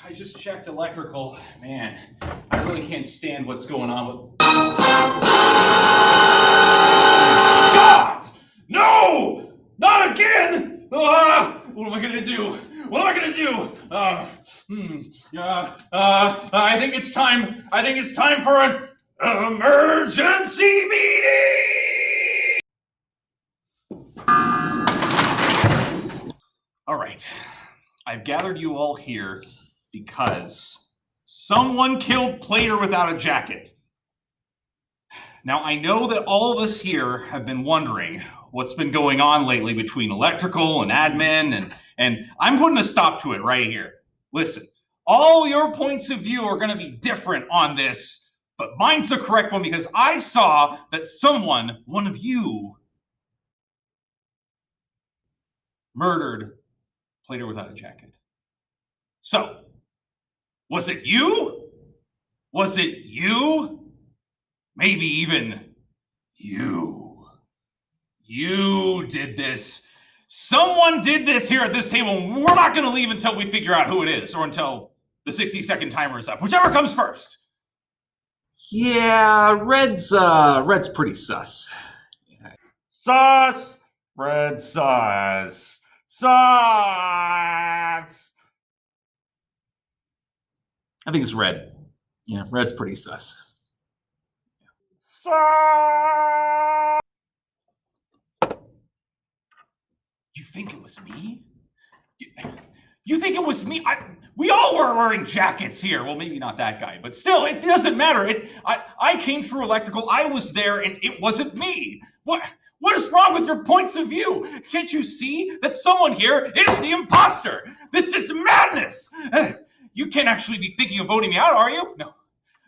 I just checked electrical. Man, I really can't stand what's going on with... God! No! Not again! What am I gonna do? What am I gonna do? I think it's time. I think it's time for an emergency meeting! All right. I've gathered you all here because someone killed Plater without a jacket. Now, I know that all of us here have been wondering what's been going on lately between electrical and admin, and I'm putting a stop to it right here. Listen, all your points of view are going to be different on this, but mine's the correct one because I saw that someone, one of you, murdered Plater without a jacket. So, was it you? Was it you? Maybe even you. You did this. Someone did this here at this table, and we're not going to leave until we figure out who it is, or until the 60-second timer is up. Whichever comes first. Yeah, Red's pretty sus. Sus! Red sus. Sus! I think it's Red. Yeah, Red's pretty sus. Sus! You think it was me? You think it was me? We all were wearing jackets here. Well, maybe not that guy, but still, it doesn't matter. I came through electrical. I was there, and it wasn't me. What is wrong with your points of view? Can't you see that someone here is the imposter? This is madness. You can't actually be thinking of voting me out, are you? No.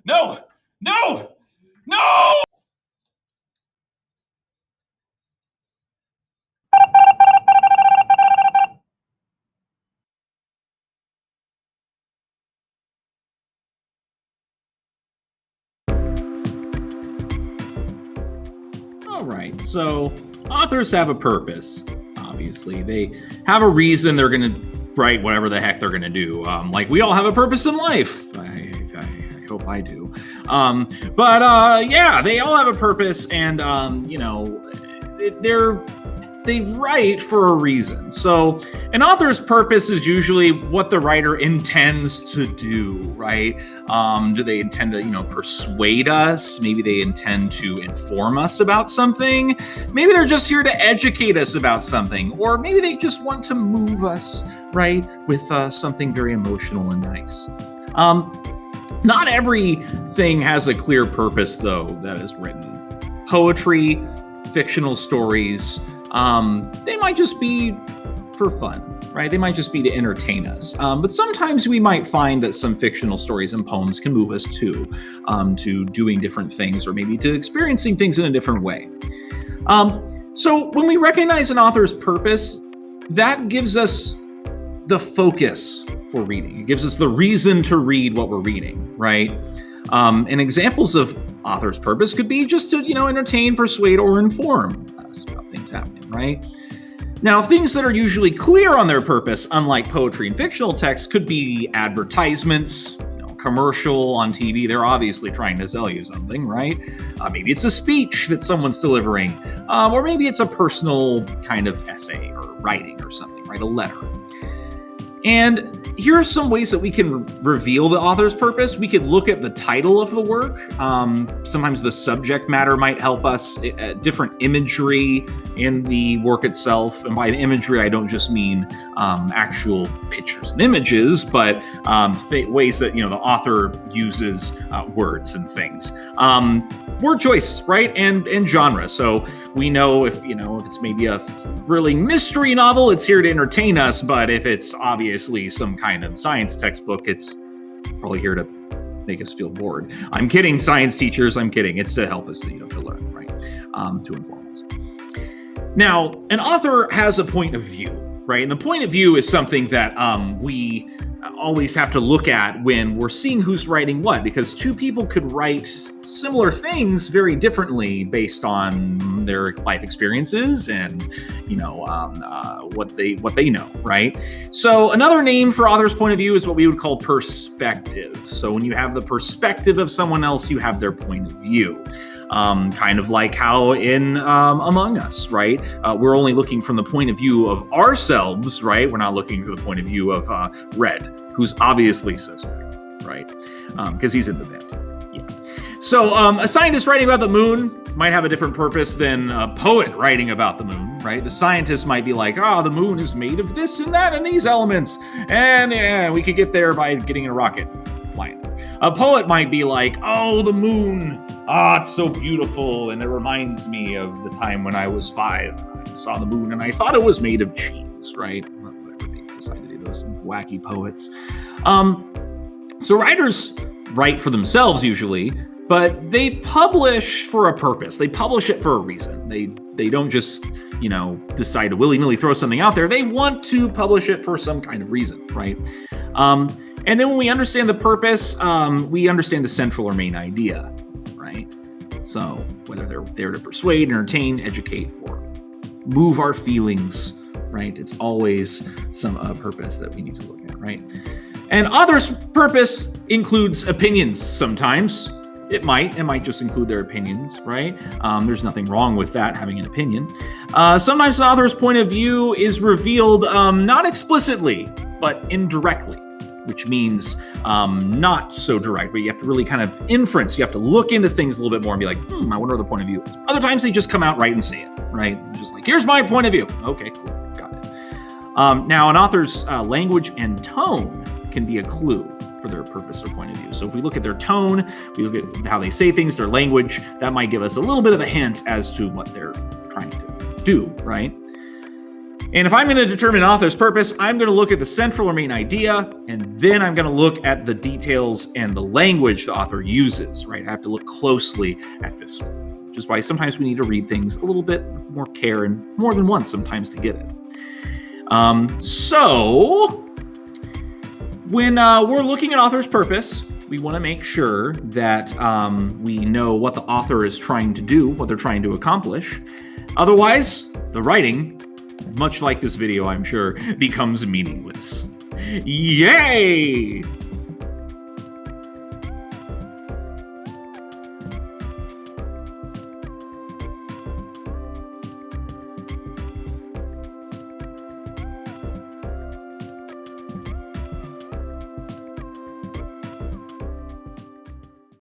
No. No. No! All right, so authors have a purpose, obviously. They have a reason they're going to write whatever the heck they're going to do. Like we all have a purpose in life. I hope I do. Yeah, they all have a purpose, and, they write for a reason. So an author's purpose is usually what the writer intends to do, right? Do they intend to, persuade us? Maybe they intend to inform us about something. Maybe they're just here to educate us about something. Or maybe they just want to move us, right, with something very emotional and nice. Not everything has a clear purpose, though, that is written. Poetry, fictional stories, they might just be for fun, right? They might just be to entertain us. But sometimes we might find that some fictional stories and poems can move us to doing different things, or maybe to experiencing things in a different way. So when we recognize an author's purpose, that gives us the focus for reading. It gives us the reason to read what we're reading, right? And examples of author's purpose could be just to, entertain, persuade, or inform us about things happening, right? Now, things that are usually clear on their purpose, unlike poetry and fictional texts, could be advertisements, commercial on TV. They're obviously trying to sell you something, right? Maybe it's a speech that someone's delivering, or maybe it's a personal kind of essay or writing or something, right? A letter. And here are some ways that we can reveal the author's purpose. We could look at the title of the work. Sometimes the subject matter might help us. Different imagery in the work itself. And by the imagery, I don't just mean actual pictures and images, but ways that the author uses words and things. Word choice, right? And genre. So we know if it's maybe a really mystery novel, it's here to entertain us. But if it's obviously some kind of science textbook, it's probably here to make us feel bored. I'm kidding, science teachers. I'm kidding. It's to help us to learn, right? To inform us. Now, an author has a point of view, right? And the point of view is something that we always have to look at when we're seeing who's writing what, because two people could write similar things very differently based on their life experiences and what they know, right? So another name for author's point of view is what we would call perspective. So when you have the perspective of someone else, you have their point of view. Kind of like how in Among Us, right? We're only looking from the point of view of ourselves, right? We're not looking from the point of view of Red, who's obviously suspect, right? Because he's in the band. Yeah. So a scientist writing about the moon might have a different purpose than a poet writing about the moon, right? The scientist might be like, the moon is made of this and that and these elements, and yeah, we could get there by getting in a rocket, flying. A poet might be like, the moon, it's so beautiful, and it reminds me of the time when I was 5. I saw the moon, and I thought it was made of cheese, right? Whatever they decide to do, those wacky poets. So writers write for themselves usually, but they publish for a purpose. They publish it for a reason. They don't just, decide to willy-nilly throw something out there. They want to publish it for some kind of reason, right? And then when we understand the purpose, we understand the central or main idea, right? So whether they're there to persuade, entertain, educate, or move our feelings, right? It's always some purpose that we need to look at, right? And author's purpose includes opinions sometimes. It might just include their opinions, right? There's nothing wrong with that, having an opinion. Sometimes the author's point of view is revealed not explicitly, but indirectly, which means not so direct, but you have to really kind of inference. You have to look into things a little bit more and be like, I wonder what the point of view is. Other times they just come out right and say it, right? Just like, here's my point of view. Okay, cool, got it. Now, an author's language and tone can be a clue for their purpose or point of view. So if we look at their tone, we look at how they say things, their language, that might give us a little bit of a hint as to what they're trying to do, right? And if I'm going to determine an author's purpose, I'm going to look at the central or main idea, and then I'm going to look at the details and the language the author uses, right? I have to look closely at this sort of thing, which is why sometimes we need to read things a little bit with more care and more than once sometimes to get it. So when we're looking at author's purpose, we want to make sure that we know what the author is trying to do, what they're trying to accomplish. Otherwise, the writing, much like this video, I'm sure, becomes meaningless. Yay!